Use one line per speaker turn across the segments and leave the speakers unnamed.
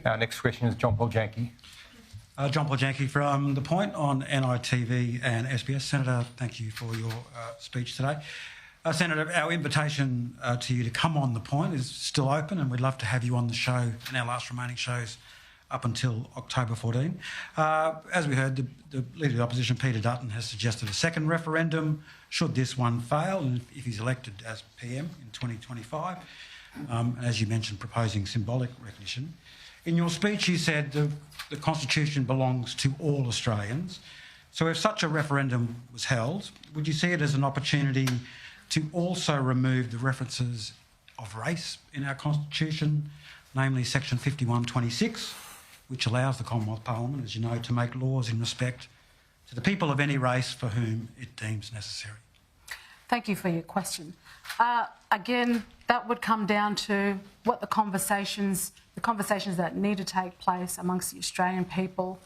Our next question is John Paul Janke.
John Paul Janke from The Point on NITV and SBS. Senator, thank you for your speech today. Senator, our invitation to you to come on The Point is still open, and we'd love to have you on the show in our last remaining shows up until October 14. As we heard, the Leader of the Opposition, Peter Dutton, has suggested a second referendum should this one fail, and if he's elected as PM in 2025. And as you mentioned, proposing symbolic recognition. In your speech, you said the Constitution belongs to all Australians. So if such a referendum was held, would you see it as an opportunity to also remove the references of race in our Constitution, namely Section 51(26), which allows the Commonwealth Parliament, as you know, to make laws in respect to the people of any race for whom it deems necessary?
Thank you for your question. Again, that would come down to what the conversations that need to take place amongst the Australian people,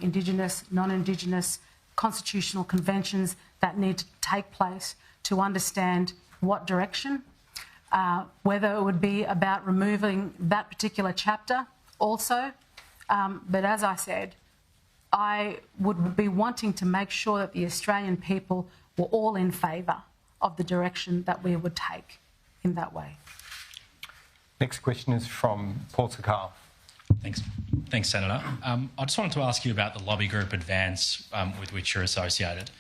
Indigenous, non-Indigenous, constitutional conventions that need to take place to understand what direction, whether it would be about removing that particular chapter also. But as I said, I would be wanting to make sure that the Australian people were all in favour of the direction that we would take in that way.
Next question is from Paul Sakar.
Thanks, Senator. I just wanted to ask you about the lobby group Advance with which you're associated.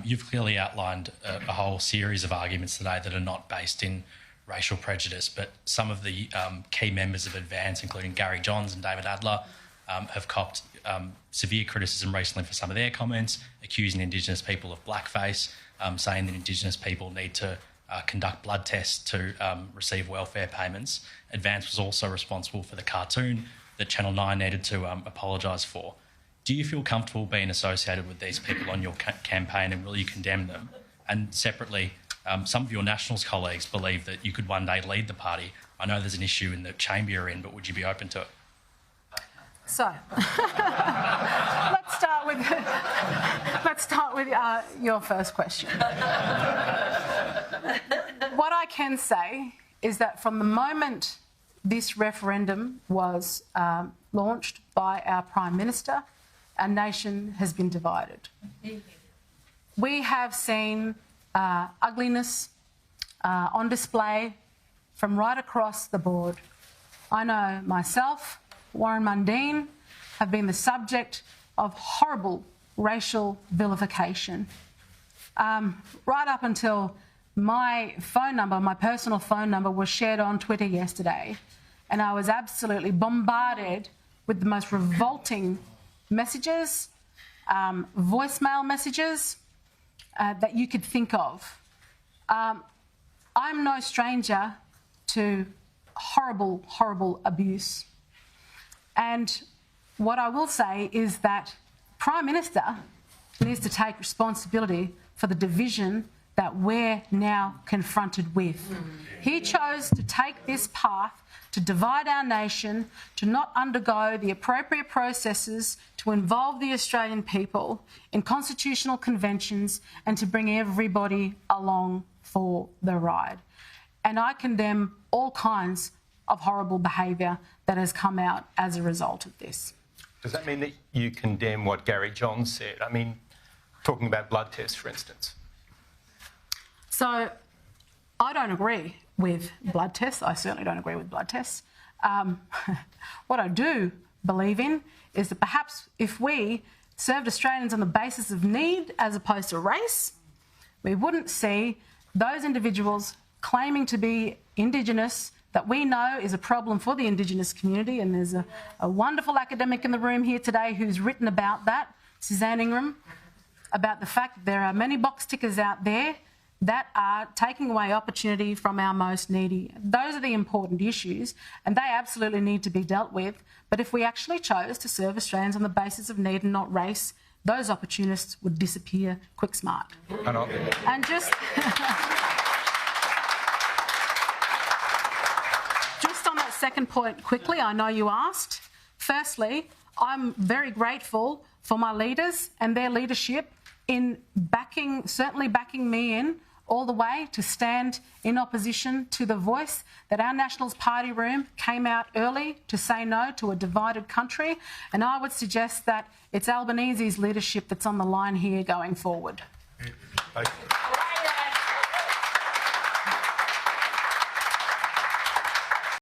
You've clearly outlined a whole series of arguments today that are not based in racial prejudice, but some of the key members of Advance, including Gary Johns and David Adler, have copped severe criticism recently for some of their comments, accusing Indigenous people of blackface, saying that Indigenous people need to conduct blood tests to receive welfare payments. Advance was also responsible for the cartoon that Channel 9 needed to apologise for. Do you feel comfortable being associated with these people on your campaign, and will you condemn them? And separately, some of your Nationals colleagues believe that you could one day lead the party. I know there's an issue in the chamber you're in, but would you be open to it?
So, let's start with your first question. What I can say is that from the moment this referendum was launched by our Prime Minister, our nation has been divided. We have seen ugliness on display from right across the board. I know myself, Warren Mundine, have been the subject of horrible racial vilification. Right up until my phone number, my personal phone number, was shared on Twitter yesterday, and I was absolutely bombarded with the most revolting messages, voicemail messages that you could think of. I'm no stranger to horrible, horrible abuse. And what I will say is that Prime Minister needs to take responsibility for the division that we're now confronted with. He chose to take this path to divide our nation, to not undergo the appropriate processes to involve the Australian people in constitutional conventions and to bring everybody along for the ride. And I condemn all kinds of horrible behaviour that has come out as a result of this.
Does that mean that you condemn what Gary Johns said? I mean, talking about blood tests, for instance.
So, I don't agree with blood tests. I certainly don't agree with blood tests. What I do believe in is that perhaps if we served Australians on the basis of need as opposed to race, we wouldn't see those individuals claiming to be Indigenous that we know is a problem for the Indigenous community, and there's a wonderful academic in the room here today who's written about that, Suzanne Ingram, about the fact that there are many box tickers out there that are taking away opportunity from our most needy. Those are the important issues, and they absolutely need to be dealt with. But if we actually chose to serve Australians on the basis of need and not race, those opportunists would disappear quick smart. And just on that second point quickly, I know you asked. Firstly, I'm very grateful for my leaders and their leadership in certainly backing me in all the way to stand in opposition to the voice, that our Nationals party room came out early to say no to a divided country, and I would suggest that it's Albanese's leadership that's on the line here going forward.
Thank you.